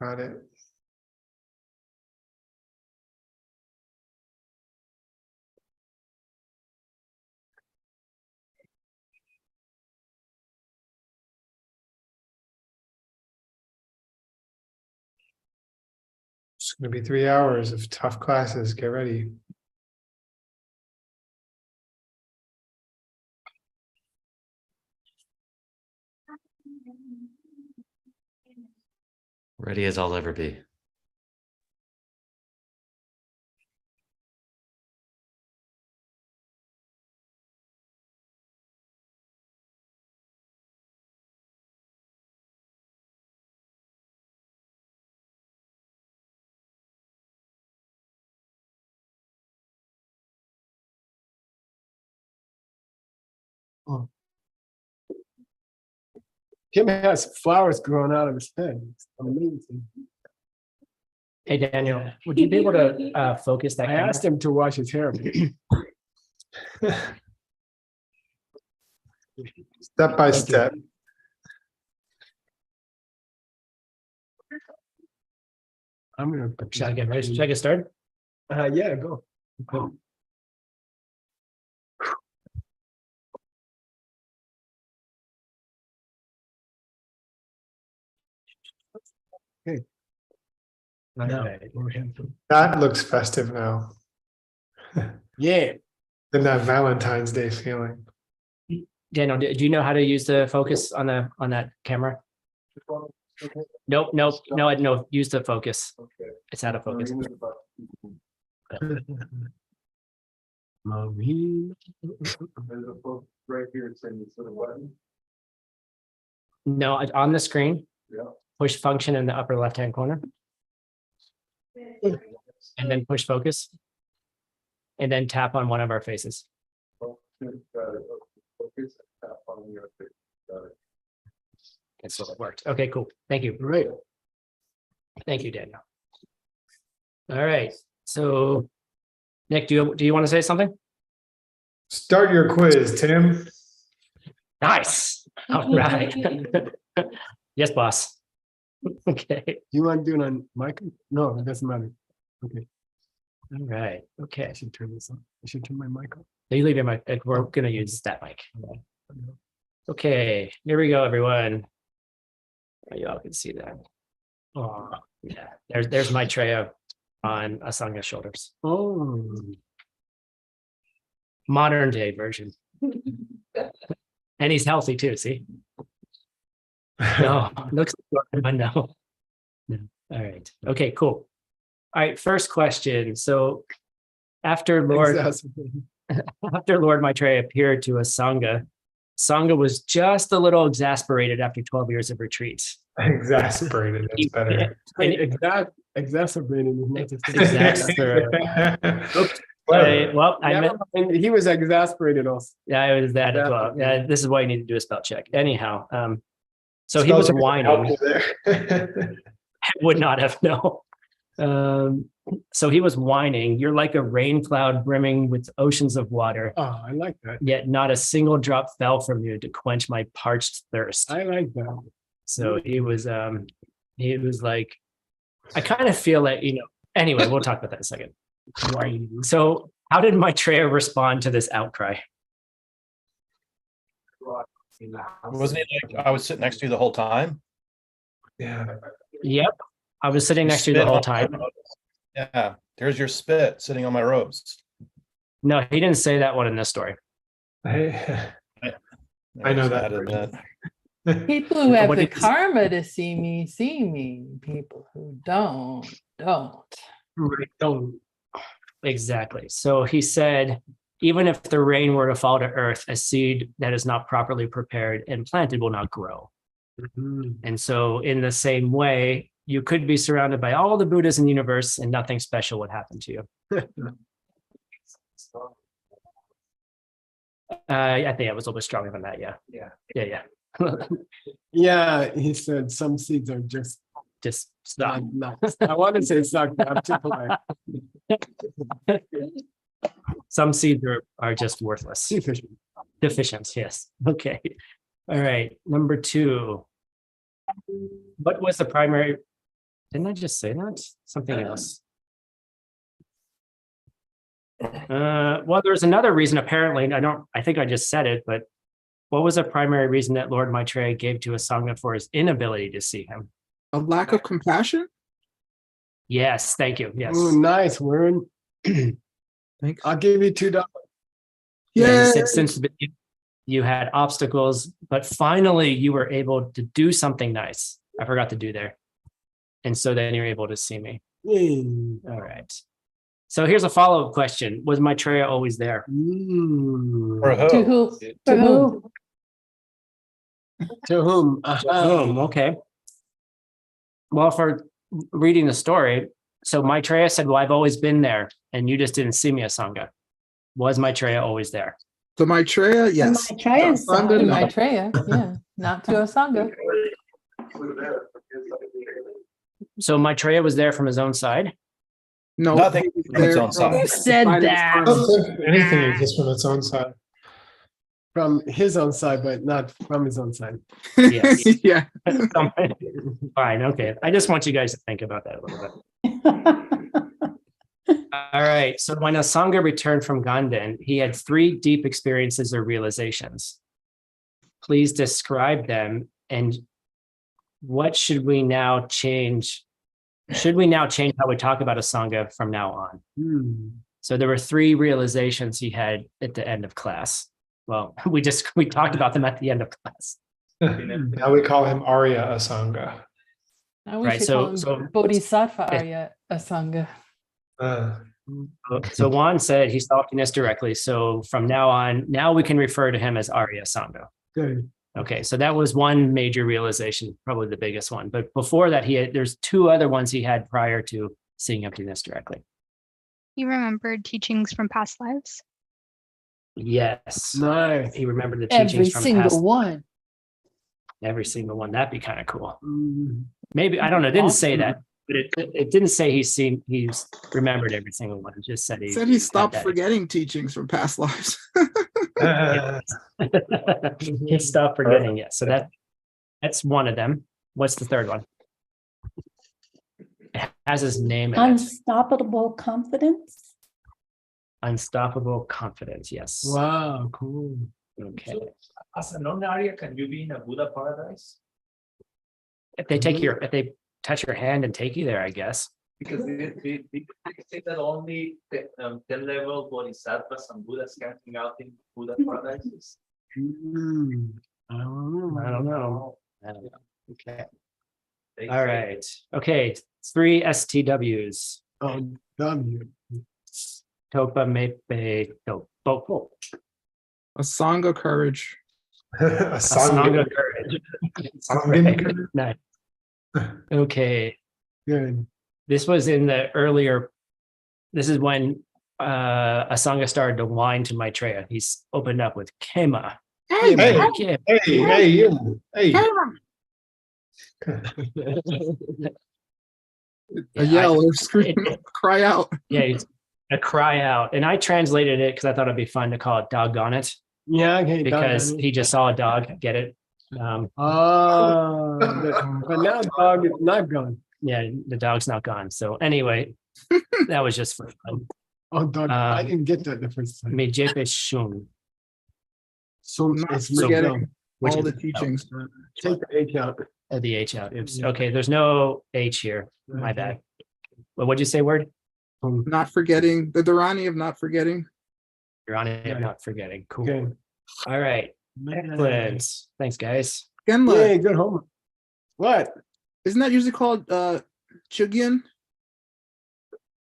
Got it. It's going to be 3 hours of tough classes. Get ready. Ready as I'll ever be. Oh. Kim has flowers growing out of his head. It's amazing. Hey, Daniel, would you be able to focus that I camera? asked him to wash his hair. Step by step. I'm gonna. Should I get ready? Should I get started? Yeah, go. Okay. All Now, right. that looks festive now. Yeah. Mm-hmm. Then that Valentine's Day feeling. Daniel, do you know how to use the focus on that camera? Nope. No. Use the focus. Okay. It's out of focus. Right here, it's saying sort of button. No, on the screen. Yeah. Push function in the upper left-hand corner, and then push focus, and then tap on one of our faces. Focus, tap on your face. Got it. That's what it worked. Okay, cool. Thank you. Great. Thank you, Daniel. All right. So, Nick, do you want to say something? Start your quiz, Tim. Nice. All right. Yes, boss. Okay. You want to do it on mic? No, it doesn't matter. Okay. All right. I Okay. should turn this on. I should turn my mic on. You leave your mic. We're going to use that mic. Okay. Here we go, everyone. You all can see that. Oh, yeah. There's Maitreya on Asanga's shoulders. Oh. Modern day version. And he's healthy too, see? No, looks but no. No. All right. Okay, cool. All right, first question. So after Lord Maitreya appeared to Asanga, Sangha was just a little exasperated after 12 years of retreats. Exasperated, that's better. Exacerbated is not just Well, I meant and he was exasperated also. yeah, it was that as well. Yeah, this is why you need to do a spell check. Anyhow, so he Spell was check whining. there. Would not have no. So he was whining. You're like a rain cloud brimming with oceans of water. Oh, I like that. Yet not a single drop fell from you to quench my parched thirst. I like that. So he was like, I kind of feel like, anyway, we'll talk about that in a second. So how did Maitreya respond to this outcry? Wasn't it like I was sitting next to you the whole time? Yeah. Yep. I was sitting next to you the whole time. Yeah, there's your spit sitting on my robes. No, he didn't say that one in this story. I know that. People who have What the did he- karma to see me, see me. People who don't. Right. Don't. Exactly. So he said, even if the rain were to fall to earth, a seed that is not properly prepared and planted will not grow. Mhm. And so in the same way, you could be surrounded by all the Buddhas in the universe and nothing special would happen to you. I think it was a little bit stronger than that. Yeah. Yeah. Yeah, he said some seeds are just Just stop. not. I want to say suck, but I'm too polite. Some seeds are just worthless. Deficient, yes. Okay. All right. Number 2. What was the primary Didn't I just say that? Something else. Well, there's another reason apparently. I think I just said it, but what was a primary reason that Lord Maitreya gave to Asanga for his inability to see him? A lack of compassion? Yes, thank you. Yes. Oh, nice, Warren. Thanks. I'll give you $2. Yeah, he Yeah. said since you had obstacles, but finally you were able to do something nice. I forgot to do there. And so then you're able to see me. Yay. All right. So here's a follow-up question. Was Maitreya always there? For who? To who? To To who? who? To whom? Okay. Well, for reading the story, so Maitreya said, well, I've always been there, and you just didn't see me, Asanga. Was Maitreya always there? To Maitreya, yes. Maitreya's To Asanga, To side. no. Maitreya, yeah, not to Asanga. So Maitreya was there from his own side? No. Nothing he was from its there own side. Who said side of his that? I friends. don't think anything exists from its own side. From his own side, but not from his own side. Yes. Yeah. Fine, okay. I just want you guys to think about that a little bit. All right. So when Asanga returned from Ganden, he had 3 deep experiences or realizations. Please describe them, and what should we now change? Should we now change how we talk about Asanga from now on? So there were 3 realizations he had at the end of class. Well, we talked about them at the end of class. Now we call him Arya Asanga. Now we Right, should so- call him so- Bodhisattva Arya Asanga. So Juan said he saw Venus directly. So from now on, now we can refer to him as Arya Asanga. Good. Okay, so that was one major realization, probably the biggest one. But before that, there's 2 other ones he had prior to seeing emptiness directly. You remembered teachings from past lives? Yes, Nice. he remembered the Every teachings from single past, one. every single one. That'd be kind of cool. Mm. Maybe I don't know. It didn't say that, but it didn't say he's remembered every single one. It just said he Said he had stopped that. forgetting teachings from past lives. He stopped forgetting it. So that's one of them. What's the third one? It has his name in it. Unstoppable confidence. Unstoppable confidence. Yes. Wow, cool. Okay. As a non-Arya, can you be in a Buddha paradise? If they touch your hand and take you there, I guess. Because they say that only 10-level bodhisattvas and Buddhas can hang out in Buddha paradises. I don't know. Okay. They All say- right. Okay. 3 STWs. Oh, W. Topa Mepe Topo. Asanga courage. Asanga courage. Right. Nice. Okay. Good. This was in the earlier. This is when Asanga started to whine to Maitreya. He's opened up with Kema. Hey, Hey. Kema. Hey, you. Hey. a yell or scream, cry out. Yeah, it's a cry out. And I translated it because I thought it'd be fun to call it doggone it, Yeah, okay. because he just saw a dog. Get it? But now dog is not gone. Yeah, the dog's not gone. So anyway, that was just for fun. Oh, dog. I didn't get that the first time. Me Jepe Shun, So Not it's forgetting which all is the teachings. Take the H out. the H out. Oops. Okay, there's no H here. My bad. Well, what'd you say, word? Not forgetting the Dharani of not forgetting. You're on it. I'm not forgetting. Cool. Okay. All right. Excellent. Thanks, guys. Genla, Yay, good homework. What? isn't that usually called Chugyan?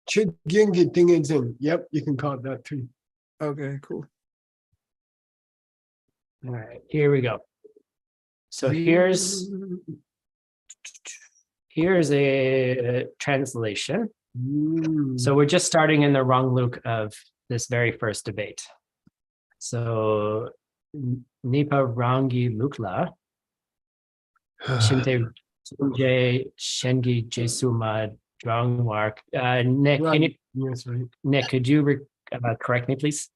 Chugingin. Yep, you can call it that too. Okay, cool. All right, here we go. So here's a translation. So we're just starting in the wrong loop of this very first debate. So Nipa Rangi Lukla, Shinte Sunjay Shengi Jesuma Drangwark. Nick, can you, Yes, right. Nick, could you correct me, please?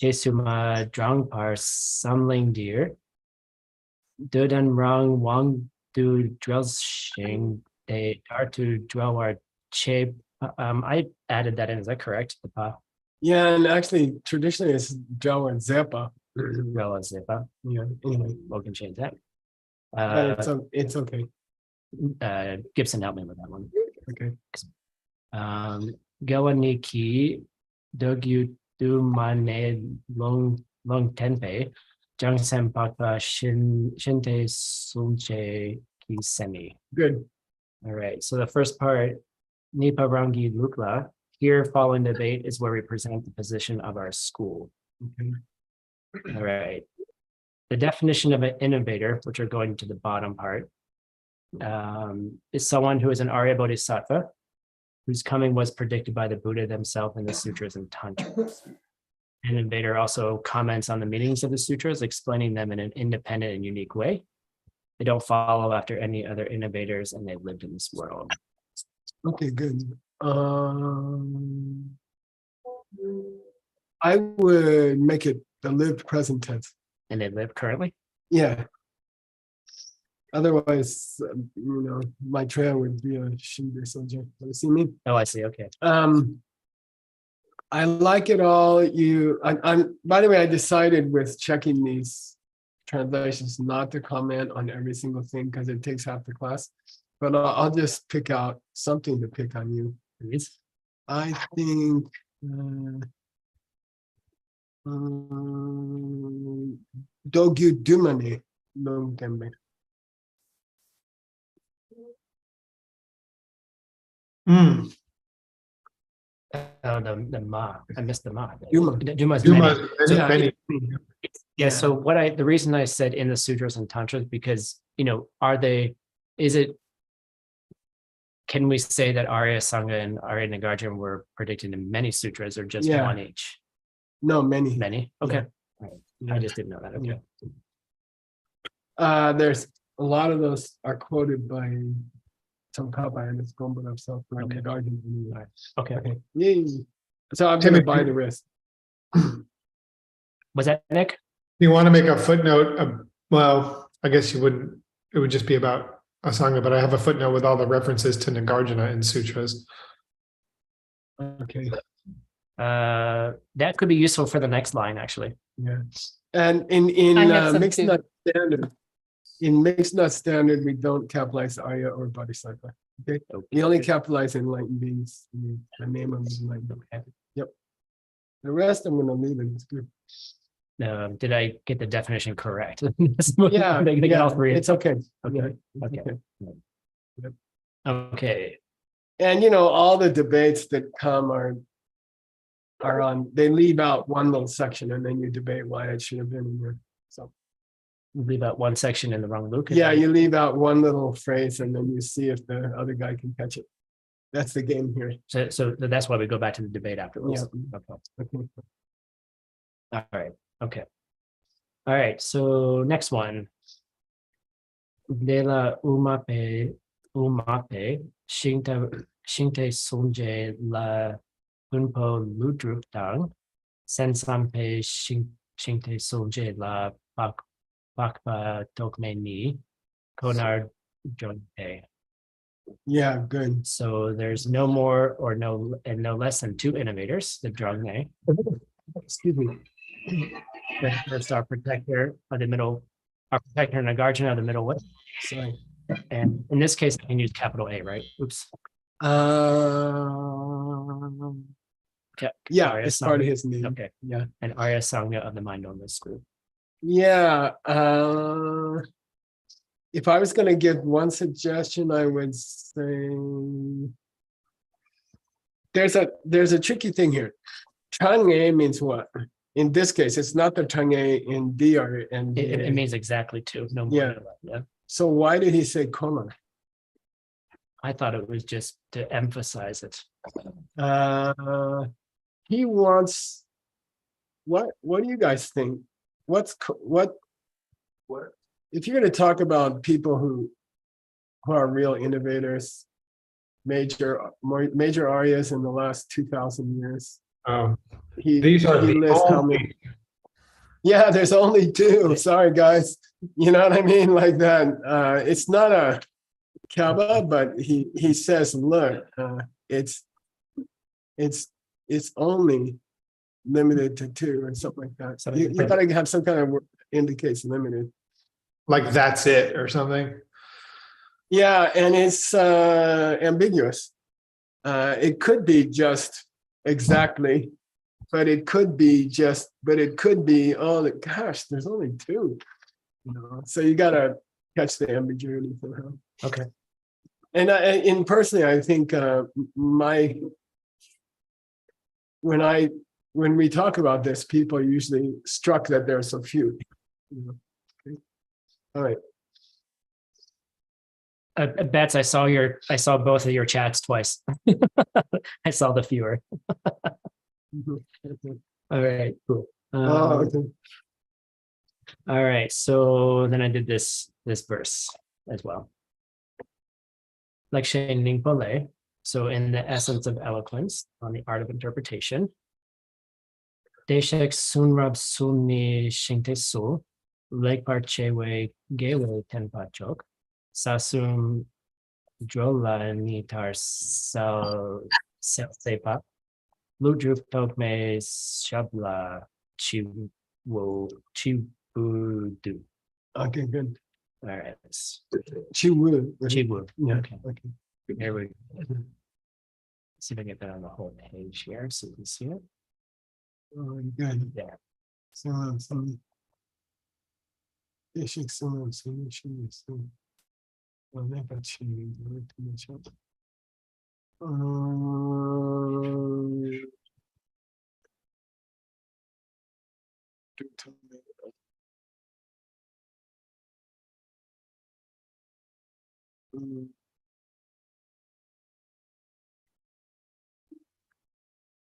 Jesuma Drangpar Samling Deer. Dudan Rang Wang du Drelsing de Artu Drelwar Che. I added that in. Is that correct? The pa Yeah, and actually traditionally it's Joe and Zappa. Drelwa. Yeah, anyway, We can change that. but it's okay. Gibson helped me with that one. Okay. Gawaniki Dogyu Du Mane Long Tenpei Jang Senpakpa Shinte Sunche Kisemi. Good. All right. So the first part, Nipa Rangi Lukla. Here, following the debate, is where we present the position of our school. Okay. All right. The definition of an innovator, which are going to the bottom part, is someone who is an Arya Bodhisattva, whose coming was predicted by the Buddha themselves in the sutras and tantras. An innovator also comments on the meanings of the sutras, explaining them in an independent and unique way. They don't follow after any other innovators, and they lived in this world. Okay, good. I would make it the lived present tense. And they live currently. Yeah. Otherwise, my trail would be a Shinde subject. You see me? Oh, I see. Okay. I like it all. I'm by the way, I decided with checking these translations not to comment on every single thing because it takes half the class. But I'll just pick out something to pick on you. Please. I think Dogyu Dumane Long Tembe. Oh, the ma. I missed the ma. Duma. Duma's Duma, many. many. Yeah. So the reason I said in the sutras and tantras, because, can we say that Arya Sangha and Arya Nagarjuna were predicted in many sutras or just Yeah. one each? No, many. Many? Okay. All right. I Yeah. just didn't know that. Okay. There's a lot of those are quoted by Tsongkhapa and it's Gomba himself. Okay. Garden. Okay. Okay. Yay. So I'm gonna Timothy. buy the rest. Was that Nick? You want to make a footnote of, well, I guess you wouldn't, it would just be about Asanga, but I have a footnote with all the references to Nagarjuna in sutras. Okay. That could be useful for the next line, actually. Yeah. And in I have some mixed too. nut standard, in mixed nut standard, we don't capitalize Arya or Bodhisattva. Okay. We only capitalize enlightened beings. The name of the enlightened. Okay. Yep. The rest I'm gonna leave it. It's good. Did I get the definition correct? Yeah. They get all three. It's okay. Okay. Yeah, Okay. Yep. Okay. And all the debates that come are on, they leave out one little section and then you debate why it should have been in there. So Leave out one section in the wrong Luke. yeah, you leave out one little phrase and then you see if the other guy can catch it. That's the game here. So that's why we go back to the debate afterwards. Yeah. Okay. Okay. All right. Okay. All right. So next one. De la umape shinte sonje la unpo ludrup dang sensampe shinte sonje la bakpa tokme ni konar jonpe. Yeah, good. So there's no more or no less than two innovators, the Drungne. Excuse me. First, our protector of the middle, our protector Nagarjuna of the middle way. Sorry. And in this case, I can use capital A, right? Oops. Yeah, Arya it's part of Sangha. his name. Okay. Yeah. And Arya Sangha of the mind only school. Yeah. If I was going to give one suggestion, I would say there's a tricky thing here. Chang'e means what? In this case, it's not the Chang'e in DR and It means exactly two, no more. Yeah. no less. Yeah. so why did he say Konar? I thought it was just to emphasize it. He wants what do you guys think? What if you're going to talk about people who are real innovators, major Aryas in the last 2,000 years? These are he the lists how only, many. Yeah, there's only two. Sorry, guys. You know what I mean? Like that. It's not a Kaba, but he says, look, it's only limited to 2 or something like that. So you gotta have some kind of word that indicates limited. Like that's it or something. Yeah, and it's ambiguous. It could be just exactly, but it could be oh gosh, there's only 2. You know, so you gotta catch the ambiguity somehow. Okay. And personally, I think when we talk about this, people are usually struck that there are so few. You know? Okay. All right. Bets, I saw both of your chats twice. I saw the fewer. All right, cool. Oh, okay. All right, so then I did this verse as well. Like Shane Pole. So in the essence of eloquence, on the art of interpretation. Deshek sunrab sunni shinte su, lake parchewe gewe tenpachok, sasum drola nitar sepa, ludrup tokme shabla chibudu. Okay, good. All right. Chiwu. Chibu. Yeah. Okay. Okay. Here we go. See if I can get that on the whole page here so you can see it. Oh, good. Yeah. So, basic solution. Well, never change.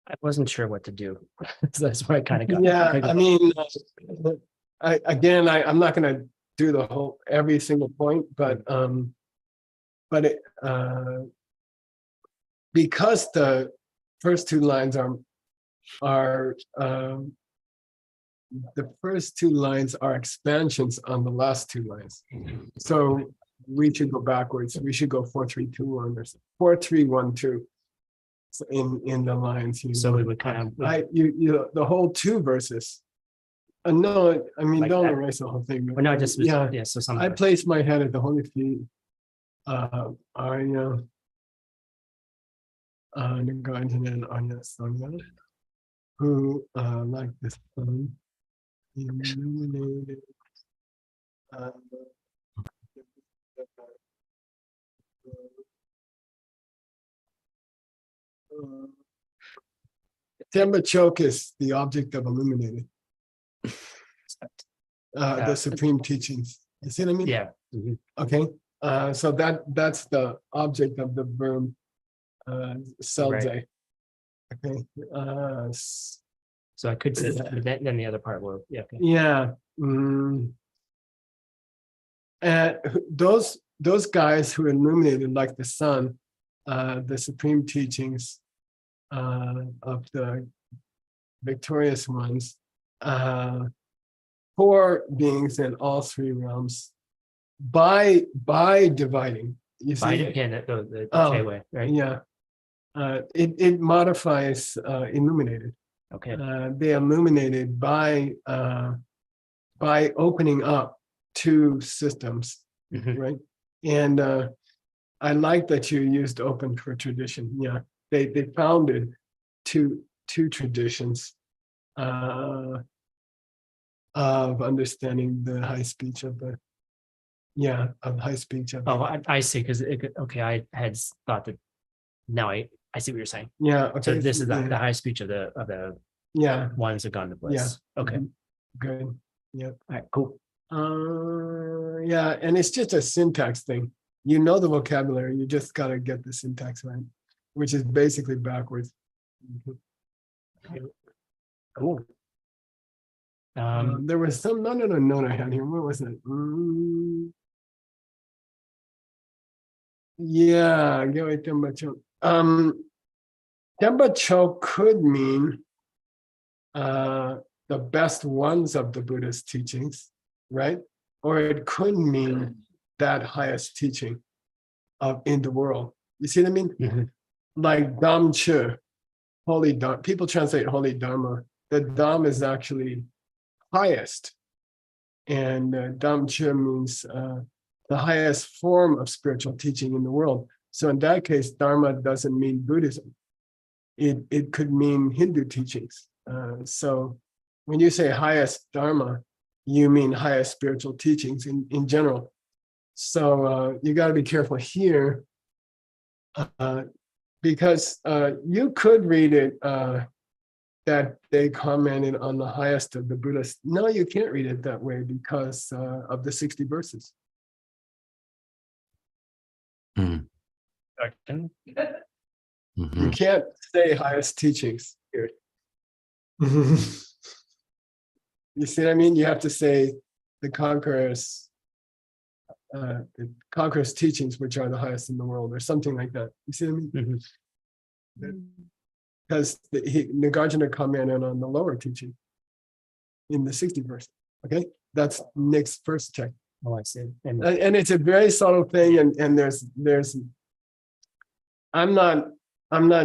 I wasn't sure what to do. So that's why I kind of got. Yeah, I mean, I'm not gonna do the whole, every single point, but it, because the first 2 lines are the first 2 lines are expansions on the last 2 lines. So we should go backwards. We should go 4, 3, 2, 1 or 4, 3, 1, 2. So in the lines. So we would kind of. The whole 2 verses. No, I mean, Like don't that. erase the whole thing. but- Well, no, just yeah. So I something. place my head at the holy feet. Arya, Nagarjuna and Arya Sangha, who like the sun, illuminated. Temba Chok is the object of illuminated. The supreme teachings. You see what I mean? Yeah. Mhm. Okay. So that's the object of the verb selze. Okay. So I could say that, but then the other part will, yeah. Okay. Yeah. And those guys who illuminated like the sun, the supreme teachings of the victorious ones, 4 beings in all 3 realms, by dividing. You By see? again, the Oh, K-way, right? Yeah. It modifies illuminated. Okay. They illuminated by opening up 2 systems, Mhm. right? And I like that you used open for tradition. Yeah, they founded two traditions of understanding the high speech of the high speech of Oh, I see. Because okay, I had thought that. Now I see what you're saying. yeah. So Okay, this is the high speech of the yeah. ones that gone to bliss. Okay. Mhm. Good. Yeah. All right. Cool. Yeah, and it's just a syntax thing. You know the vocabulary, you just gotta get the syntax right, which is basically backwards. Cool. There was some note I had here. What was it? Yeah, get away Temba Chok. Temba Chok could mean the best ones of the Buddhist teachings, right? or it could mean that highest teaching of in the world. You see what I mean? Mhm. Like Dam Che, holy Dharma. People translate holy Dharma. The Dham is actually highest, and Dam Che means the highest form of spiritual teaching in the world. So in that case, Dharma doesn't mean Buddhism. It could mean Hindu teachings. So when you say highest Dharma, you mean highest spiritual teachings in general. So you got to be careful here, because you could read it that they commented on the highest of the Buddhas. No, you can't read it that way because of the 60 verses. Correct. You can't say highest teachings here. You see what I mean? You have to say the conqueror's teachings, which are the highest in the world, or something like that. You see what I mean? Mhm. Because Nagarjuna commented on the lower teaching in the 60 verse. Okay, that's Nick's first check. Oh, I see. And And it's a very subtle thing, and there's I'm not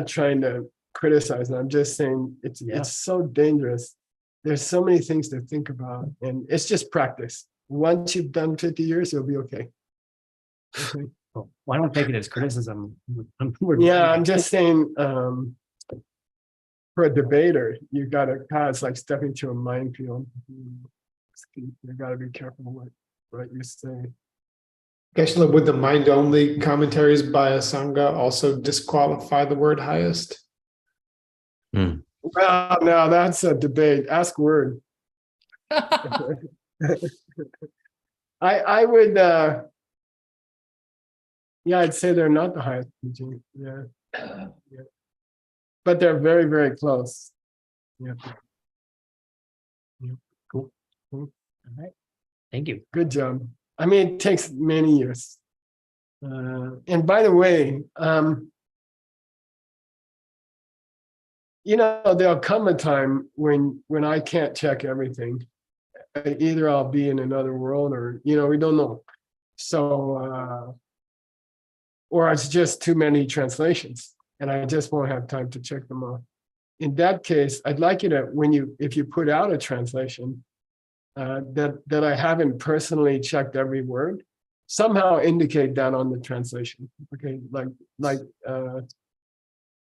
trying to criticize it. I'm just saying it's so dangerous. There's so many things to think about, and it's just practice. Once you've done 50 years, you'll be okay. Okay. well, I don't take it as criticism. Yeah, I'm just saying, for a debater, you gotta it's like stepping to a minefield. You gotta be careful what you say. Geshe-la, would the mind-only commentaries by a Sangha also disqualify the word highest? Well, now that's a debate. Ask Word. I would I'd say they're not the highest teaching. Yeah. But they're very, very close. Yeah. Cool. All right. Thank you. Good job. I mean, it takes many years. And by the way, there'll come a time when I can't check everything. Either I'll be in another world, or we don't know. So, or it's just too many translations, and I just won't have time to check them all. In that case, I'd like you to, if you put out a translation, that I haven't personally checked every word, somehow indicate that on the translation. Okay, like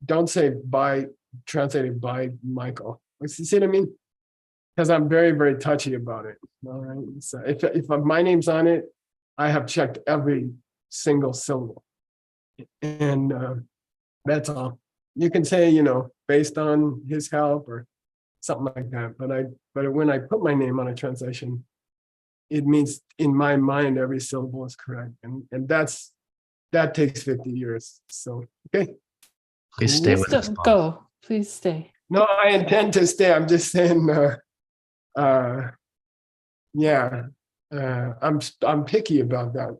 don't say translated by Michael. You see what I mean? Because I'm very, very touchy about it. All right. So if my name's on it, I have checked every single syllable, and that's all. You can say, based on his help or something like that. But when I put my name on a translation, it means in my mind every syllable is correct, and that takes 50 years. So okay. Please stay with us. Bob. Go, please stay. No, I intend to stay. I'm just saying. I'm picky about that.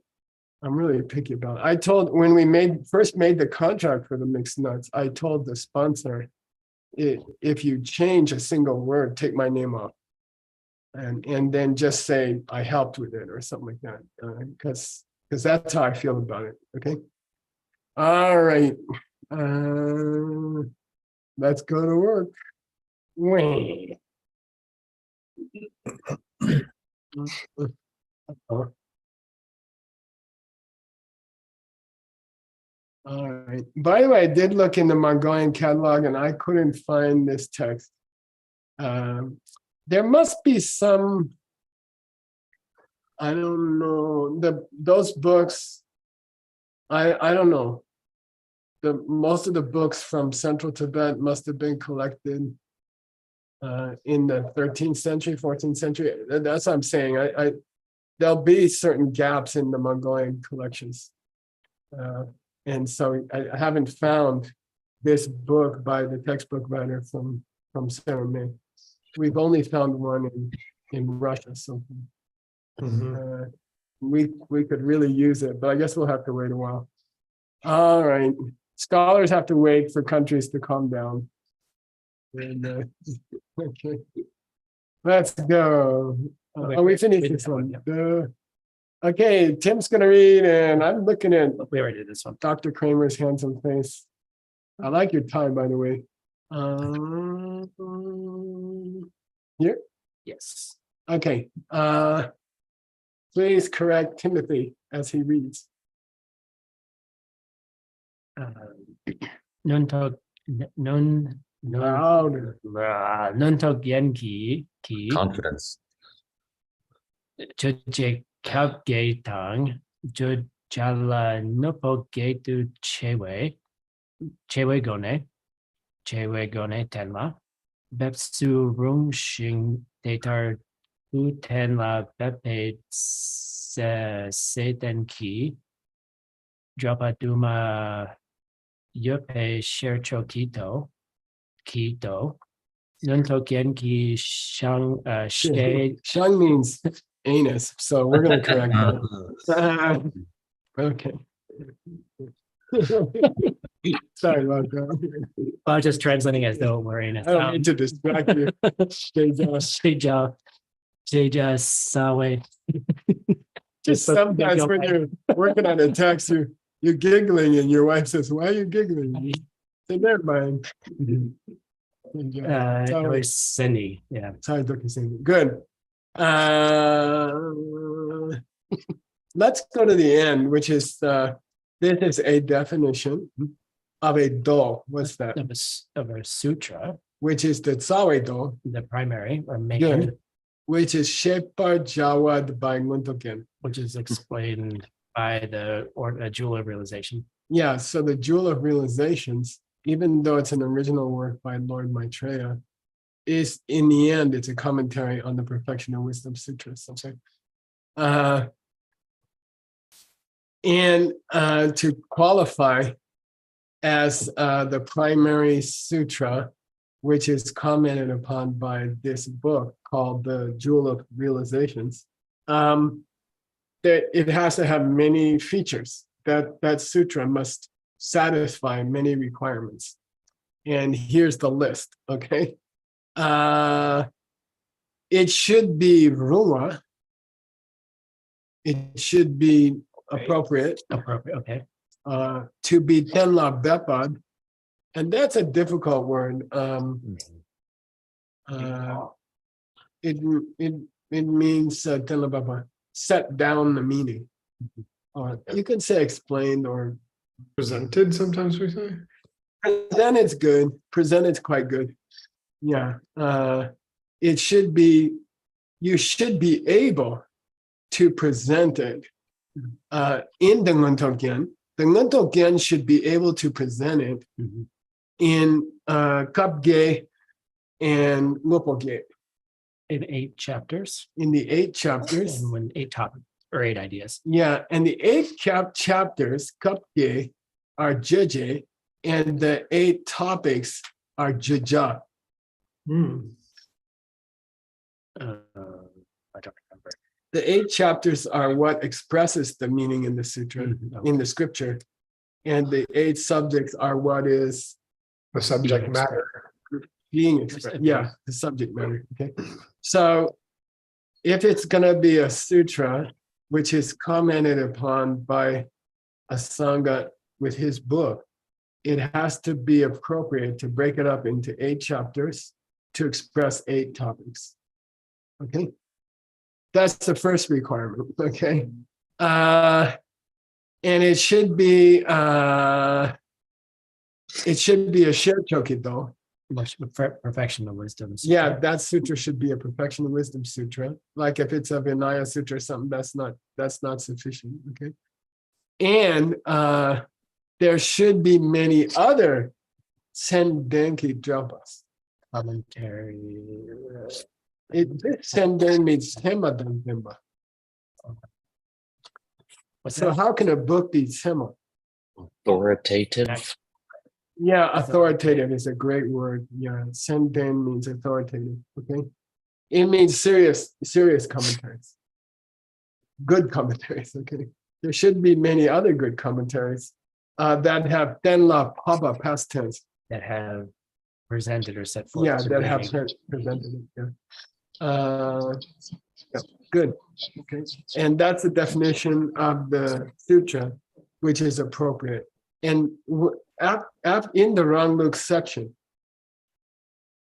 I'm really picky about it. I told when we first made the contract for the mixed nuts, I told the sponsor, if you change a single word, take my name off, and then just say I helped with it or something like that, because that's how I feel about it. Okay. All right. Let's go to work. Wait. All right. By the way, I did look in the Mongolian catalog and I couldn't find this text. There must be some, I don't know, those books, I don't know. Most of the books from Central Tibet must have been collected in the 13th century, 14th century. That's what I'm saying. There'll be certain gaps in the Mongolian collections. And so I haven't found this book by the textbook writer from Sarah May. We've only found one in Russia. So we could really use it, but I guess we'll have to wait a while. All right. Scholars have to wait for countries to calm down. And, okay. Let's go. Oh, we finished this one. Okay, Tim's gonna read, and I'm looking at We already did this one. Dr. Kramer's handsome face. I like your tie, by the way. Here, Yes. okay. Please correct Timothy as he reads. Nun to Louder. nun to gen ki Confidence. cho che kap ge tang cho chala no po ge tu chewe gone tenma bepsu rung shing datar u tenla bepe se den ki drapa duma yope shercho kito nun to gen ki shang she Shang means anus, so we're gonna correct that. Okay. Sorry about that. I was just translating as though we're in I don't mean to distract you. Sheja Sawe. Just sometimes when you're working on a text, you're giggling and your wife says, "Why are you giggling?" Say, never mind. It was Cindy. Yeah. Sorry, Dr. Cindy. Good. Let's go to the end, which is this is a definition of a do. What's that? Of a sutra, Which is the Tsawe do, the primary or main, good, which is Shepa Jawad by Muntoken. which is explained by the Jewel of Realization. Yeah, so the Jewel of Realizations, even though it's an original work by Lord Maitreya, is in the end, it's a commentary on the Perfection of Wisdom Sutras. Okay. And to qualify as the primary sutra, which is commented upon by this book called the Jewel of Realizations, that it has to have many features. That sutra must satisfy many requirements. And here's the list, okay? It should be ruma. It should be appropriate. Okay. To be tenla bepad. And that's a difficult word. It means tenla bepad, set down the meaning. Or you can say explained or Presented, sometimes we say. then it's good. Presented's quite good. Yeah. It should be, you should be able to present it in the Ngontok-gyen. The Ngontok-gyen should be able to present it in Kap-ge and Ngopo-ge. In 8 chapters. In the 8 chapters. And when 8 topics or 8 ideas. Yeah, and the 8 chapters, Kap-ge, are Jeje, and the 8 topics are Jeja. I don't remember. The 8 chapters are what expresses the meaning in the sutra, in the scripture. And the 8 subjects are what is The subject matter. being expressed. Yeah, the subject matter. Okay. So if it's going to be a sutra, which is commented upon by a Sangha with his book, it has to be appropriate to break it up into 8 chapters to express 8 topics. Okay. That's the first requirement. Okay. And it should be a shared though. Perfection of wisdom. Yeah, that sutra should be a perfection of wisdom sutra. Like if it's a Vinaya sutra or something, that's not sufficient. Okay. And there should be many other Sendenki Drapas. Commentary. Senden means Hema Dhamma. So how can a book be Sema? Authoritative. Yeah, authoritative is a great word. Yeah, Senden means authoritative. Okay. It means serious commentaries. Good commentaries. Okay. There should be many other good commentaries that have Tenla Papa past tense. That have presented or set forth. Yeah, that have presented it. Yeah. Good. Okay. And that's the definition of the sutra, which is appropriate. And in the wrong look section,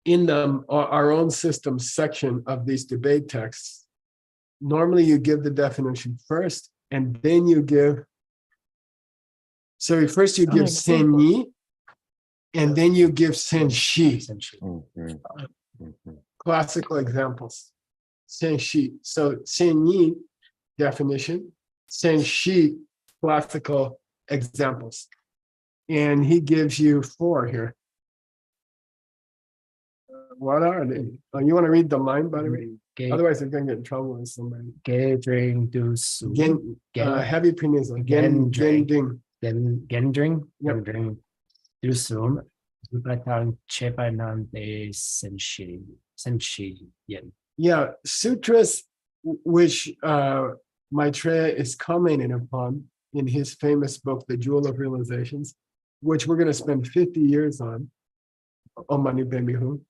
in the our own system section of these debate texts, normally you give the definition first, and then you give. So first you give senyi, and then you give senshi. Mhm. Mhm. Classical examples. Senshi. So senyi definition, senshi classical examples. And he gives you 4 here. What are they? Oh, you want to read the line, by the way? Otherwise, you're going to get in trouble with somebody. Gendring do su. Heavy opinions on Gendring. gending. Gendring. Yep. Gendring do sum. Zubatan chepanan de senshi yen. Yeah, sutras, which Maitreya is commenting upon in his famous book, The Jewel of Realizations, which we're going to spend 50 years on Mani Padme Hum,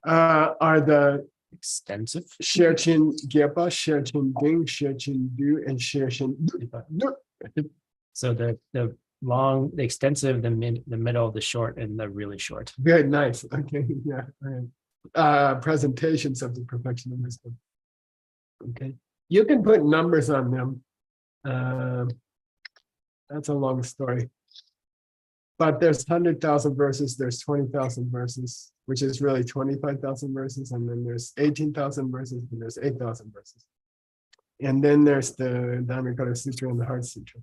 are the Extensive. Sherchin Gepa, Sherchin Ding, Sherchin Du, and Sherchin Du. So the long, the extensive, the middle, the short, and the really short. Good, nice. Okay, yeah. All right. Presentations of the perfection of wisdom. Okay, you can put numbers on them. That's a long story. But there's 100,000 verses, there's 20,000 verses, which is really 25,000 verses, and then there's 18,000 verses, and there's 8,000 verses. And then there's the Dhammapada Sutra and the Heart Sutra.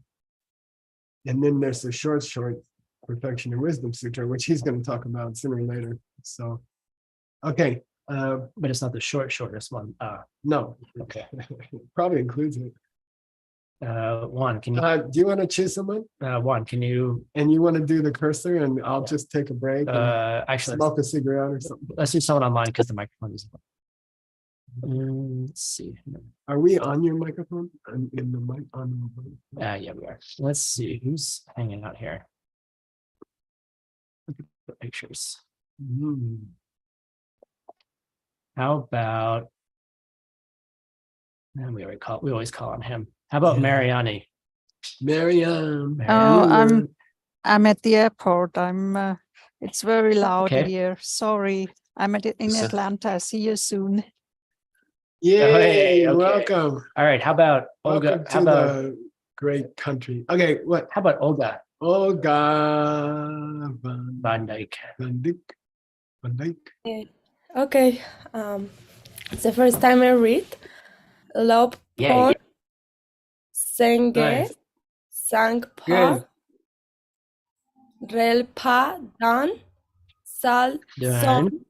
And then there's the short Perfection and Wisdom Sutra, which he's going to talk about sooner or later. So, okay. But it's not the shortest one. No. Okay. Probably includes it. Juan, can you? Do you want to choose someone? Juan, can you? And you want to do the cursor, and I'll just take a break. And Actually, smoke a cigarette or something. let's do someone online because the microphone is. Let's see. Are we on your microphone? In the mic on the mic? Yeah, we are. Let's see who's hanging out here. Look at the pictures. How about? And we always call on him. How about Mariani? Marianne. Oh, I'm at the airport. It's very loud Okay. here. Sorry. I'm in So- Atlanta. See you soon. Yay, Hey, okay. welcome. All right. How about Olga? Welcome How to about the great country. Okay, what? how about Olga Olga Van Dyke? Van Dyke. Okay, it's the first time I read. Love Yeah, Pon Senge Nice. Sang Pa Good. Rel Pa Dan Sal Som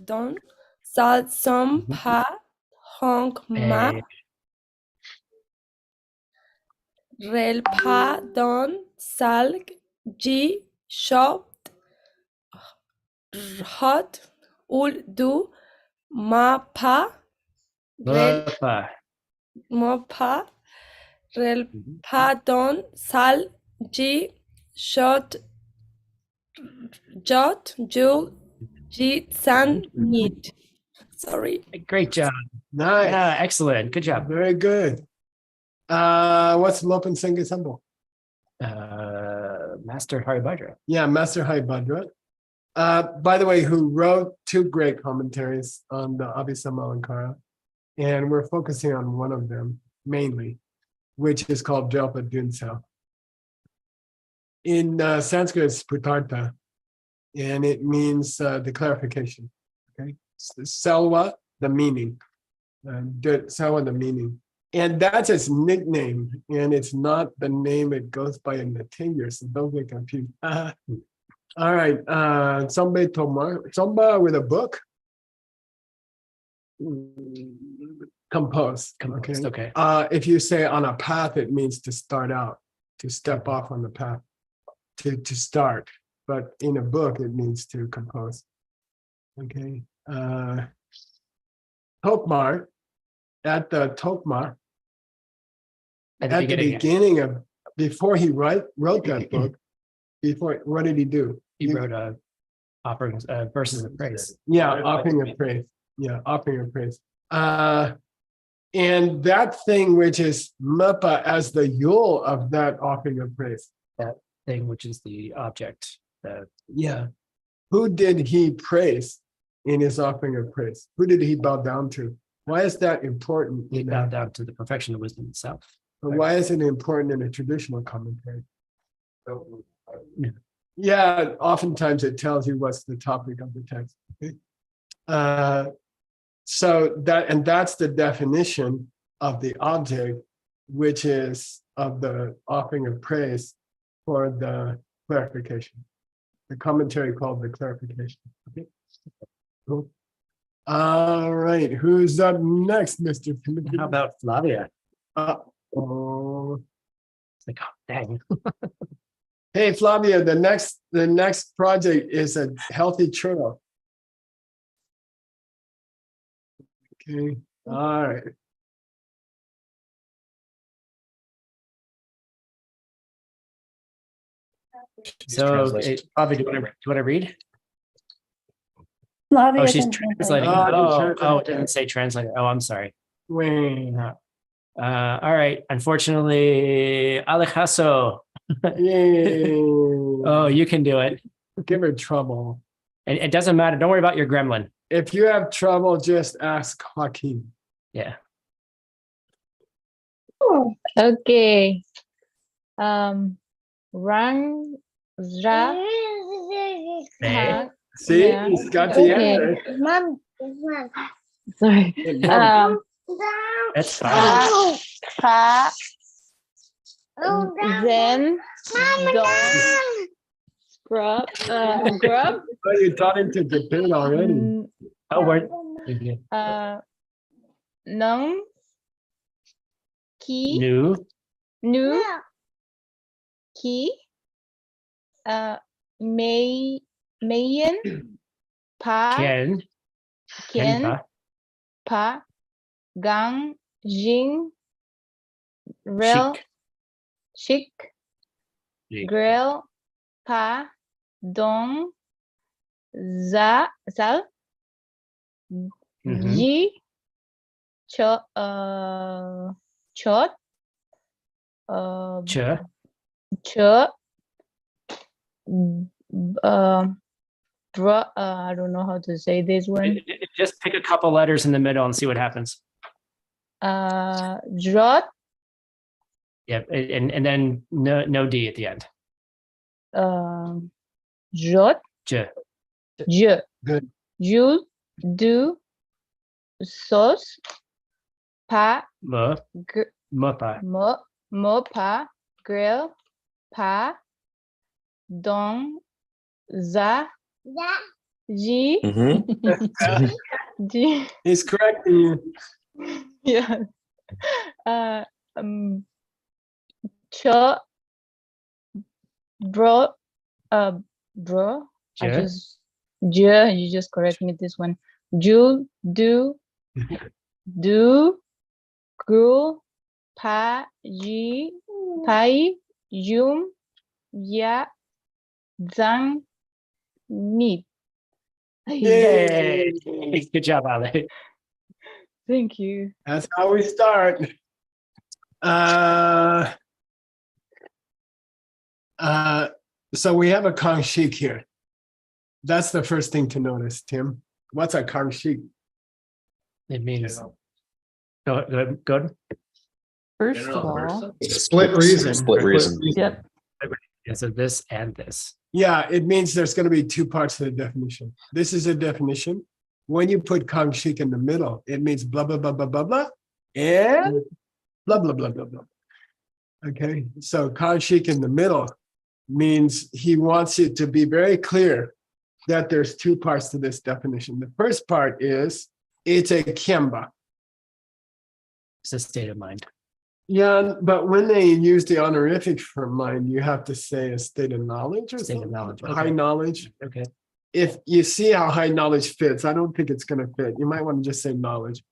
Don Sal Som Mhm. Pa Hong Ma Hey, Rel Pa Don Sal Ji Shop Hot Ul Du Ma Pa Rel Lopa. Ma Pa Rel Mhm. Pa Don Sal Ji Shot Jot Jul Ji San Need. Sorry. Great job. Nice. Yeah, excellent. Good job. Very good. What's Lopan Singha symbol? Master Haribhadra. Yeah, Master Haribhadra. By the way, who wrote 2 great commentaries on the Abhisamalankara. And we're focusing on one of them mainly, which is called Djelpa Dunsel. In Sanskrit, it's Putartha, and it means the clarification. Okay, Selva, the meaning, Selva, the meaning, and that's its nickname, and it's not the name it goes by in the tenure, so don't get confused. All right, Tsombe Tomar, Tsomba with a book. Compose. Okay. If you say on a path, it means to start out, to step off on the path, to start. But in a book, it means to compose. Okay. Tokmar, at the Tokmar, At at the beginning of, before he wrote that book, what did he do? he wrote offerings, verses of praise. Yeah, offering of praise. Yeah, offering of praise. And that thing which is mapa as the yule of that offering of praise. That thing, which is the object, the Yeah. Who did he praise in his offering of praise? Who did he bow down to? Why is that important? he bowed down to the perfection of wisdom itself. Why is it important in a traditional commentary? Yeah, oftentimes it tells you what's the topic of the text. So that's the definition of the object, which is of the offering of praise for the clarification. The commentary called the clarification. Okay. Cool. All right, who's up next, Mr. Timothy? How about Flavia? Oh. It's like, oh, dang. Hey, Flavia, the next project is a healthy churro. Okay, all right. So, Flavia, do you want to read? Flavia Oh, she's can translating. translate. Oh, it didn't say translator. Oh, I'm sorry. Wait. All right. Unfortunately, Alejaso. Yay. Oh, you can do it. Give her trouble. And it doesn't matter. Don't worry about your gremlin. If you have trouble, just ask Joaquin. Yeah. Okay. Rang ra Hey. See, Yeah. he's got the Okay. answer. Sorry. That's fine. Fa then don't scrub grub Oh, you taught him to debate already. Oh, we're nung key new key mayen pa Ken pa gang jing rel chic grill pa dong za zal ji chot Ch. I don't know how to say this one. Just pick a couple letters in the middle and see what happens. Drot. Yep, and then no D at the end. Drot. J. Je. Good. Jul. Do. Sauce. Pa. Mo pa. Mo pa. Grill. Pa. Dong. Za. Ji. Ji. He's correcting you. Yeah. Cho. Bro. Bro. You just correct me this one. Jul. Do. Gru. Pa. Ji. Pai. Yum. Ya. Zang. Meat. Yay. Good job, Ale. Thank you. That's how we start. So we have a kangshik here. That's the first thing to notice, Tim. What's a kangshik? It means good. First of all, Split reason. Split reason. yep. Yeah, so this and this. Yeah, it means there's going to be two parts to the definition. This is a definition. When you put kangshik in the middle, it means blah, blah, blah, blah, blah, blah, and blah, blah, blah, blah, blah. Okay, so kangshik in the middle means he wants it to be very clear that there's two parts to this definition. The first part is it's a kemba. It's a state of mind. Yeah, but when they use the honorific for mind, you have to say a state of knowledge or State of something? knowledge. High Okay. knowledge. Okay. If you see how high knowledge fits, I don't think it's going to fit. You might want to just say knowledge.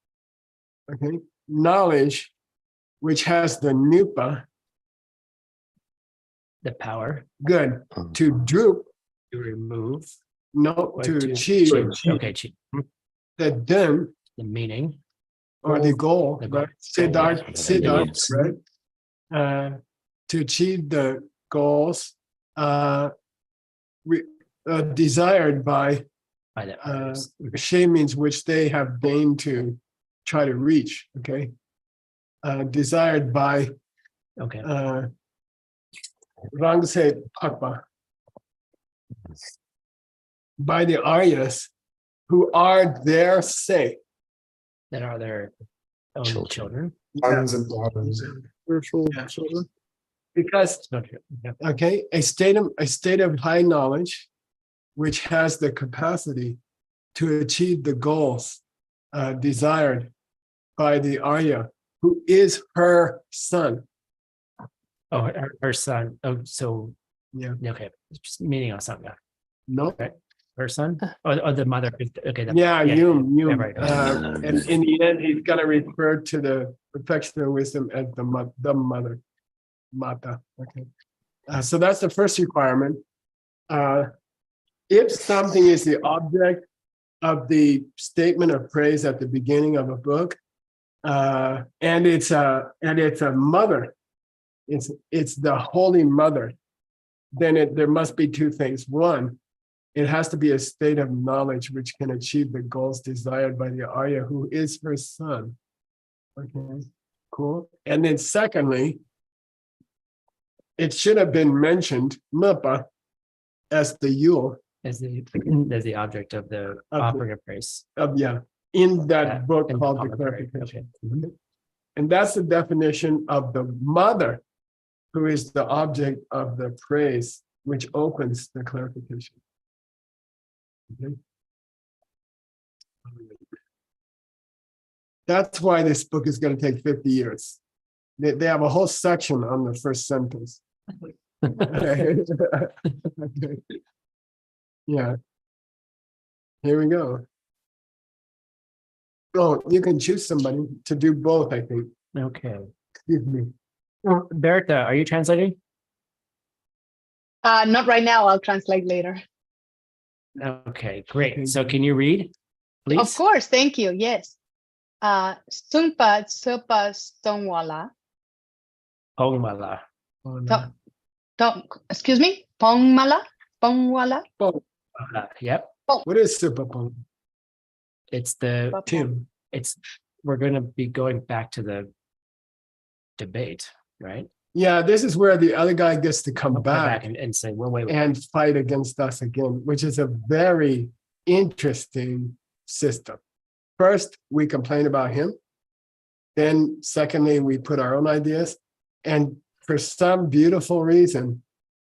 Okay. Knowledge, which has the nupa, The power good, to droop, to remove. no, Or to to achieve, Okay. the dun, The meaning. or the goal, The goal. right? Siddharth, Yes. right? To achieve the goals desired by by the others. She means which they have deigned to try to reach, okay? Desired by Okay. Rangse Pakpa, by the Aryas who are their say. That are their own children. Sons and daughters, spiritual Yeah. children. Because, It's not true. Yeah. okay, a state of high knowledge, which has the capacity to achieve the goals desired by the Arya, who is her son. Oh, her son. Oh, so Yeah. okay. Just meaning on something. No. Okay. Her son? Or the mother. Okay. Yeah, Yum. Yeah, right. And in the end, he's going to refer to the perfection of wisdom as the mother, Mata. Okay. So that's the first requirement. If something is the object of the statement of praise at the beginning of a book, and it's a mother, it's the Holy Mother, then there must be two things. One, it has to be a state of knowledge which can achieve the goals desired by the Arya, who is her son. Okay, cool. And then secondly, it should have been mentioned, Mapa, as the Yule. As the object of the offering of praise. In that book in called the common prayer. Clarification. Okay. And that's the definition of the mother, who is the object of the praise, which opens the clarification. Okay. That's why this book is going to take 50 years. They have a whole section on the first sentence. Okay. Yeah. Here we go. Oh, you can choose somebody to do both, I think. Okay. Excuse me. Bertha, are you translating? Not right now. I'll translate later. Okay, great. So can you read, please? Of course. Thank you. Yes. Sunpa Sopa Stonewalla. Pongmala. Excuse me? Pongmala? Pongwala? Yep. What is Supapong? It's the Tim. we're going to be going back to the debate, right? Yeah, this is where the other guy gets to come back and say, well, wait. and fight against us again, which is a very interesting system. First, we complain about him. Then, secondly, we put our own ideas. And for some beautiful reason,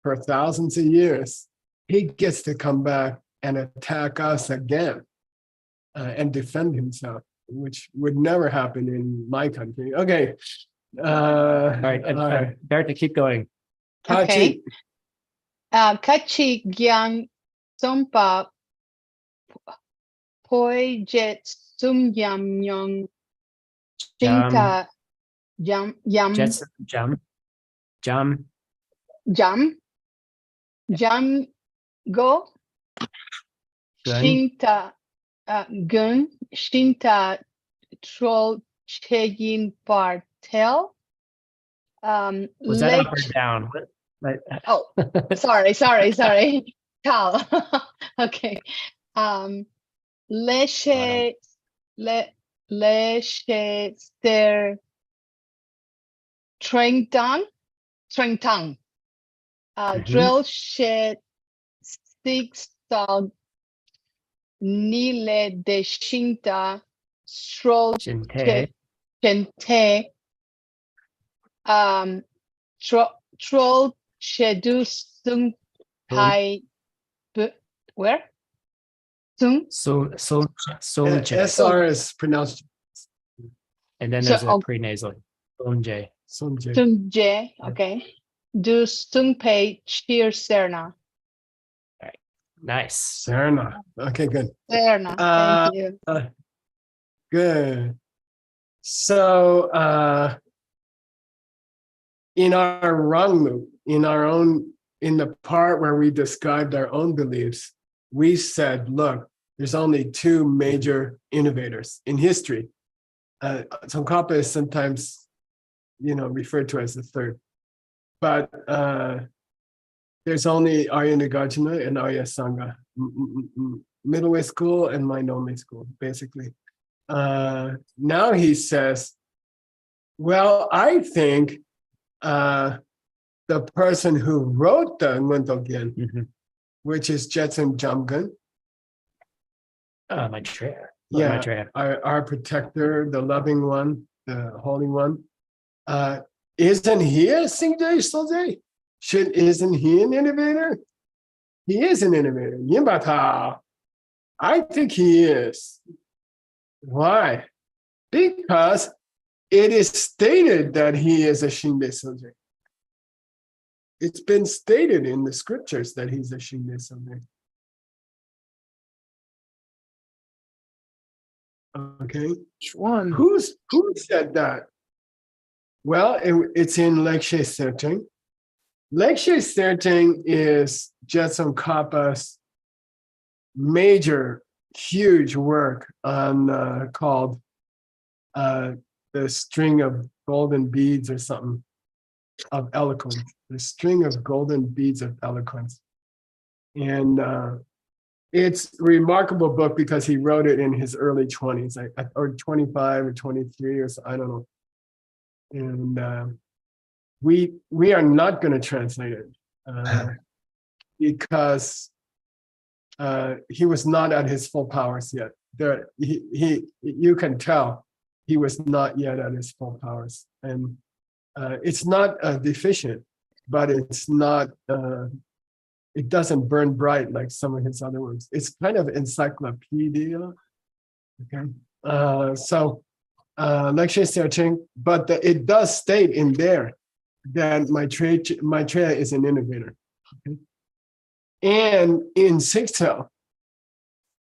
for thousands of years, he gets to come back and attack us again and defend himself, which would never happen in my country. Okay. All right. Bertha, keep going. Okay. Kachi Gyang Sompa Poi Jet Sum Yam Yong Jinka Yam Jets, Jam Go Gun. Shinta Gun Shinta Troll Chegin Bartel. Was that up or down? Oh, sorry. Tal. Okay. Leche Ster Trengtang. Drill shed six dog Nile de Shinta Stroll Gente. Gente Troll Shedu Sung Hai where? Sung SR is pronounced and then there's a prenasal. Sonje. Sungje, okay. Do Sung Pei Cheer Serna. Right. Nice. Serna. Okay, good. Serna, thank you. Good. So in our Rangmu, in the part where we described our own beliefs, we said, look, there's only two major innovators in history, Tsongkhapa is sometimes, referred to as the third. But there's only Arya Nagarjuna and Arya Sangha, middle way school and mind only school, basically. Now he says, well, I think the person who wrote the Ngundogyen, which is Jetsun Jamgon, Maitreya. yeah, Maitreya. our protector, the loving one, the holy one, isn't he a Singde Soze? Isn't he an innovator? He is an innovator. Yimbata. I think he is. Why? Because it is stated that he is a Shinde Soze. It's been stated in the scriptures that he's a Shinde Soze. Okay. Which one? Who said that? Well, it's in Lekshe Serteng. Lekshe Serteng is Jetsun Kappa's major, huge work on called the string of golden beads or something of eloquence. The string of golden beads of eloquence, and it's a remarkable book because he wrote it in his early 20s, or 25 or 23 or so, I don't know. And we are not going to translate it because he was not at his full powers yet. You can tell he was not yet at his full powers, and it's not deficient, but it's not. It doesn't burn bright like some of his other works. It's kind of encyclopedia. Okay, so Lekshe Serteng, but it does state in there that Maitreya is an innovator. Okay? And in Sixtel,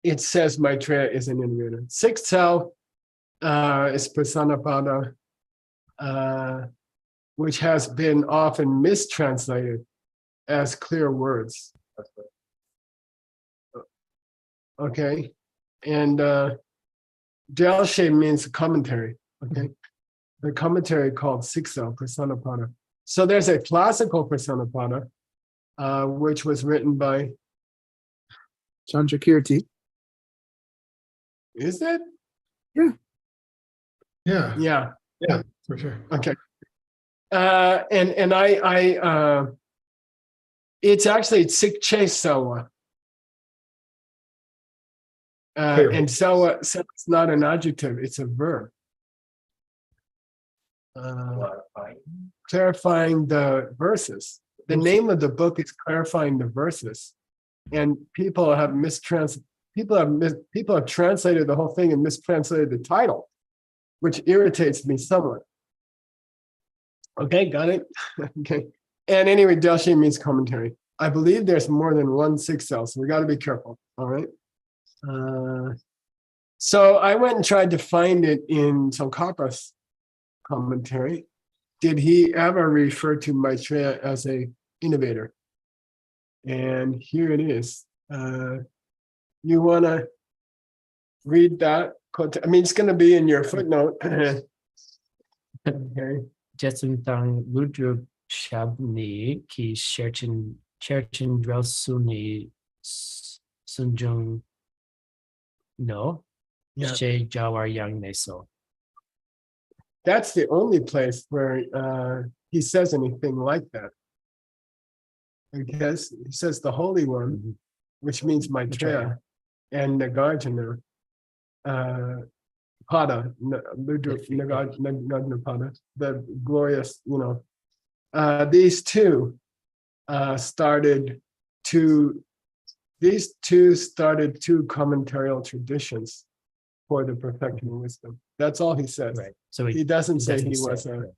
it says Maitreya is an innovator. Sixtel is Prasanapada, which has been often mistranslated as clear words. Okay, and Delshe means commentary. Okay, the commentary called Sixtel Prasanapada. So there's a classical Prasanapada, which was written by Chandrakirti. Is it? Yeah, Yeah. yeah, for sure. Okay. And I it's actually Sikche Sawa. And Sawa is not an adjective, it's a verb. Clarifying the verses. The name of the book is Clarifying the Verses. And people have people have translated the whole thing and mistranslated the title, which irritates me somewhat. Okay, got it? Okay. And anyway, Delshe means commentary. I believe there's more than one Sixtel, so we got to be careful. All right. So I went and tried to find it in Tsongkhapa's commentary. Did he ever refer to Maitreya as a innovator? And here it is. You want to read that quote? I mean, it's going to be in your footnote. Okay. Jetsun Tang Ludru Shabni Ki Sherchin Drelsuni Sunjung No She Jawar Yang Neso. That's the only place where he says anything like that. Because he says the Holy One, which means Maitreya, and Nagarjuna, Pada, Nagarjuna Pada, the glorious, these two started two commentarial traditions for the perfection of wisdom. That's all he says. Right. So he doesn't say he was a.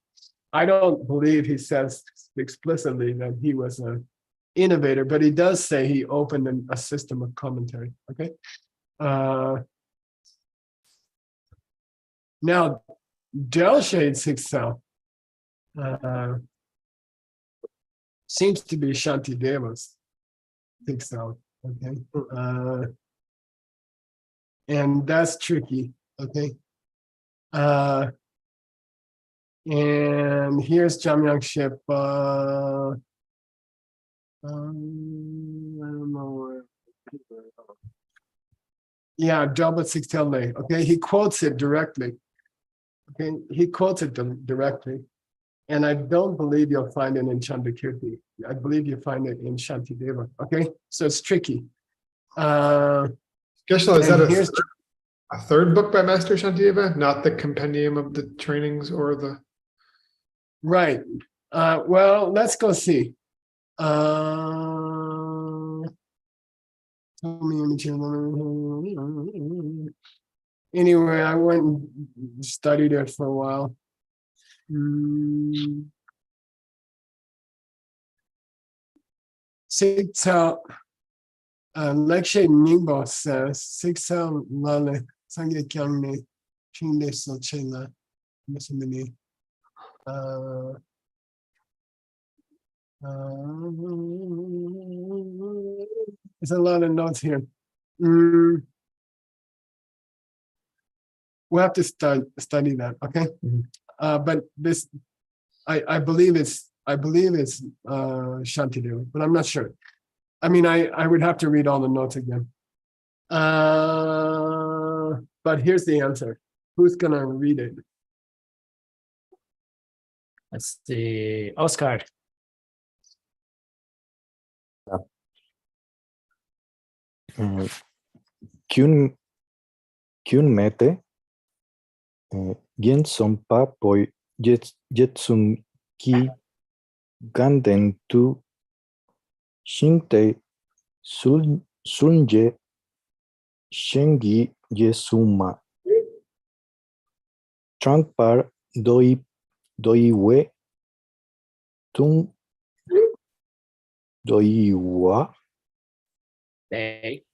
I don't believe he says explicitly that he was an innovator, but he does say he opened a system of commentary. Okay. Now, Delshe Sixtel seems to be Shantideva's Sixtel. Okay. And that's tricky. Okay. And here's Jamyang Ship. I don't know where. Yeah, double 6-tailed lay. Okay, he quotes it directly. Okay, he quotes it directly. And I don't believe you'll find it in Chandakirti. I believe you find it in Shantideva. Okay, so it's tricky. Geshe-la, is and that here's a third book by Master Shantideva, not the compendium of the trainings or the? right. Well, let's go see. Anyway, I went and studied it for a while. Six-tail, Lekshe Ningbo says, six-tail lale, sangye kyangni, chinde sochela, misimini. There's a lot of notes here. We'll have to study that, okay? But this, I believe it's Shantideva, but I'm not sure. I mean, I would have to read all the notes again. But here's the answer. Who's gonna read it? Let's see, Oscar. Kyun mete yen son pa poi jetsun ki ganden tu shinte sunje shengi yesuma trankpar doi we tung doi wa They.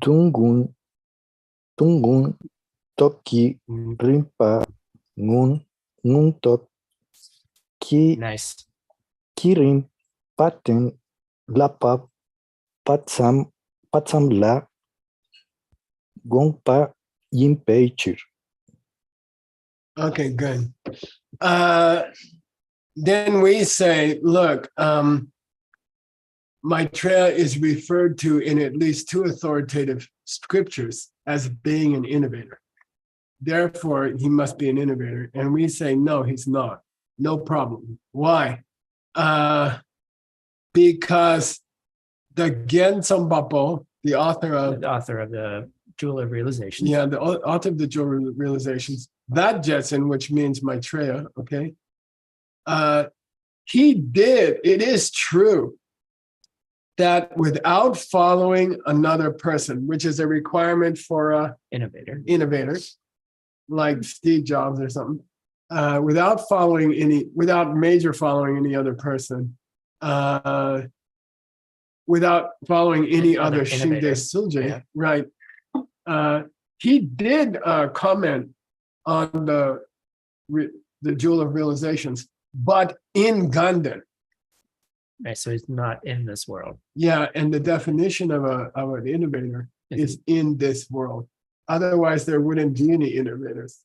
Tungun toki rimpa ngun tok ki Nice. kirim paten lapa patsam la gongpa yimpeichir. Okay, good. Then we say, look, Maitreya is referred to in at least 2 authoritative scriptures as being an innovator. Therefore, he must be an innovator. And we say, no, he's not. No problem. Why? Because the Gensam Bapo, the author of the Jewel of Realization. Yeah, the author of the Jewel of Realizations, that Jetson, which means Maitreya, okay? It is true that without following another person, which is a requirement for a innovator, like Steve Jobs or something, without major following any other person, without following any other Shinde Suje, right? He did comment on the Jewel of Realizations, but in Ganden. Right, so he's not in this world. Yeah, and the definition of an innovator is in this world. Otherwise, there wouldn't be any innovators.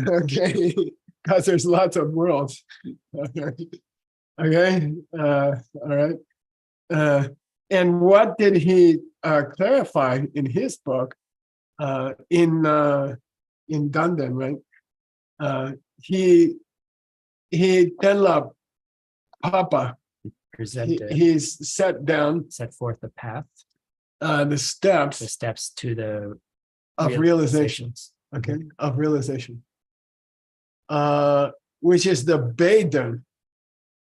Okay, because there's lots of worlds. Okay, all right. And what did he clarify in his book in Ganden, right? He Tenla Papa, he's set forth the path, the steps to the of realizations, okay, of realization, which is the Baden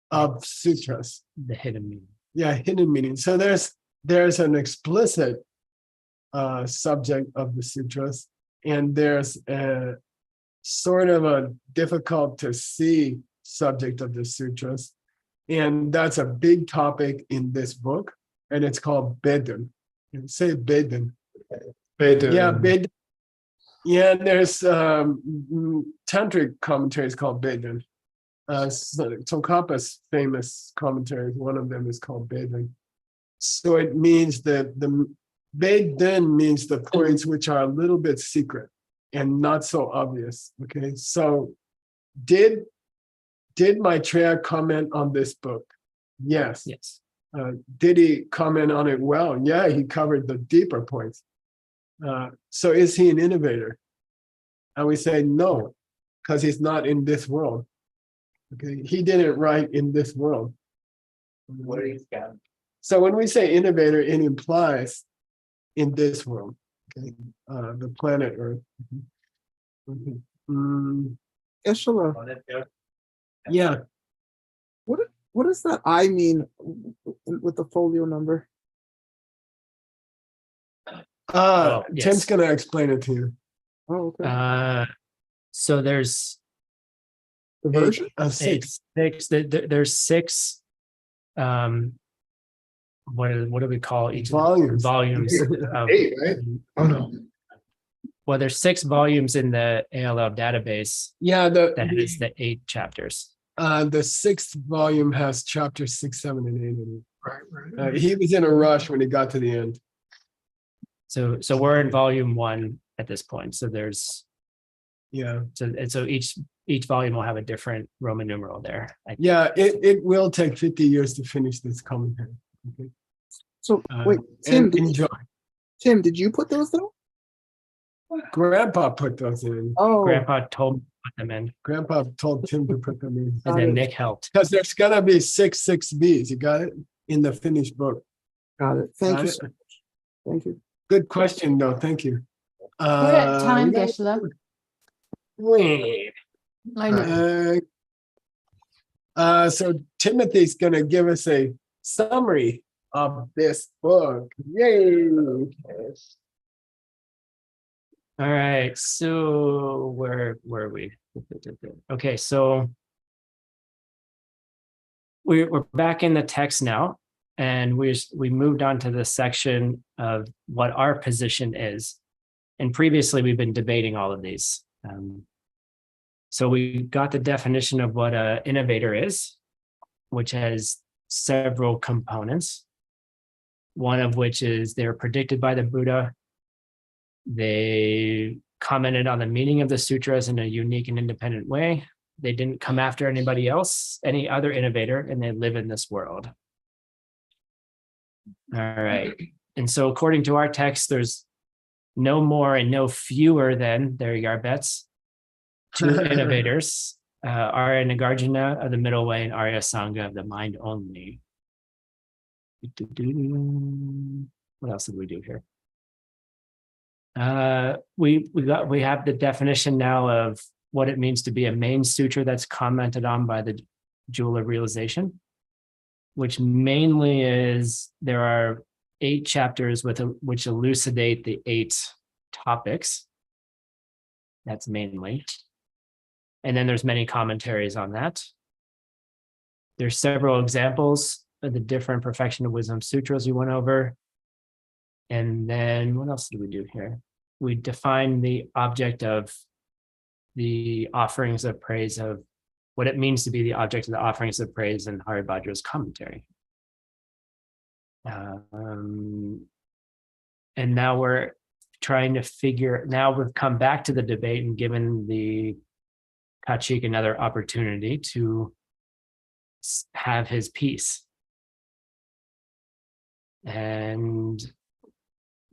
of sutras, the hidden meaning. Yeah, hidden meaning. So there's an explicit subject of the sutras, and there's a sort of a difficult to see subject of the sutras. And that's a big topic in this book, and it's called Beden. Say Beden. Beden. Yeah, Beden. Yeah, there's tantric commentaries called Beden. Tsongkhapa's famous commentary, one of them is called Beden. So it means that then means the points which are a little bit secret and not so obvious. Okay, so did Maitreya comment on this book? Yes. Yes. Did he comment on it well? Yeah, he covered the deeper points. So is he an innovator? And we say no, because he's not in this world. Okay, he didn't write in this world. What is that? So when we say innovator, it implies in this world, okay, the planet Earth. Mhm. Geshe-la, On it there? Yeah, what does that I mean with the folio number? Oh, Tim's yes. gonna explain it to you. Oh, okay. So there's The version? Six. there's six what do we call each Volumes. volumes of, 8, right? Oh no. well, there's 6 volumes in the ALL database Yeah, that has the 8 chapters. the 6th volume has chapters 6, 7, and 8 in Right, it. right. He was in a rush when he got to the end. So we're in volume 1 at this point. So there's Yeah, so each volume will have a different Roman numeral there. yeah, it will take 50 years to finish this commentary. Okay. So wait, Tim, And enjoy. Did you put those though? Grandpa put those in. Oh, Grandpa told me to put them in, Grandpa told Tim to put them in. and then Nick helped. Because there's gonna be 6 6Bs. You got it in the finished book. got it. Thank Got you it? so much. Thank you. Good question, though. Thank you. We're at time, we got- Geshe-la. Wait. I know. So Timothy's gonna give us a summary of this book. Yay! All right, so where were we? Okay, so we're back in the text now, and we moved on to the section of what our position is. And previously, we've been debating all of these. So we got the definition of what an innovator is, which has several components. One of which is they're predicted by the Buddha. They commented on the meaning of the sutras in a unique and independent way. They didn't come after anybody else, any other innovator, and they live in this world. All right. And so according to our text, there's no more and no fewer than, there you are, Bets, 2 innovators, Arya Nagarjuna of the middle way and Arya Sangha of the mind only. What else did we do here? We have the definition now of what it means to be a main sutra that's commented on by the Jewel of Realization, which mainly is there are 8 chapters which elucidate the 8 topics. That's mainly. And then there's many commentaries on that. There's several examples of the different perfection of wisdom sutras we went over. And then what else did we do here? We defined the object of the offerings of praise, of what it means to be the object of the offerings of praise in Haribhadra's commentary. And now we're trying to now we've come back to the debate and given the Kachik another opportunity to have his piece. And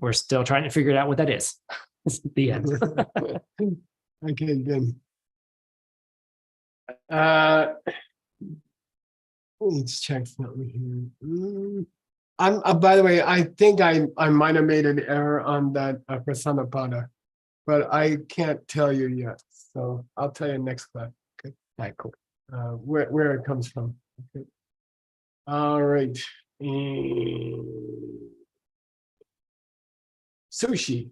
we're still trying to figure out what that is. It's the end. Okay, good. Let's check something here. By the way, I think I might have made an error on that Prasanapada, but I can't tell you yet. So I'll tell you next class. Okay. All right, cool. Where it comes from. Okay. All right. Sushi.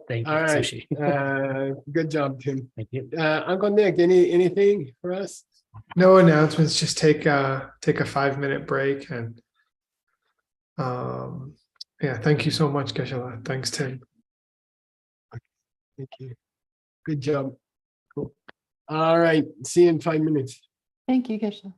Thank you, All right. Sushi. Good job, Tim. Thank you. Uncle Nick, anything for us? No announcements. Just take a 5-minute break and yeah. Thank you so much, Geshe-la. Thanks, Tim. Thank you. Good job. Cool. All right. See you in 5 minutes. Thank you, Geshe-la.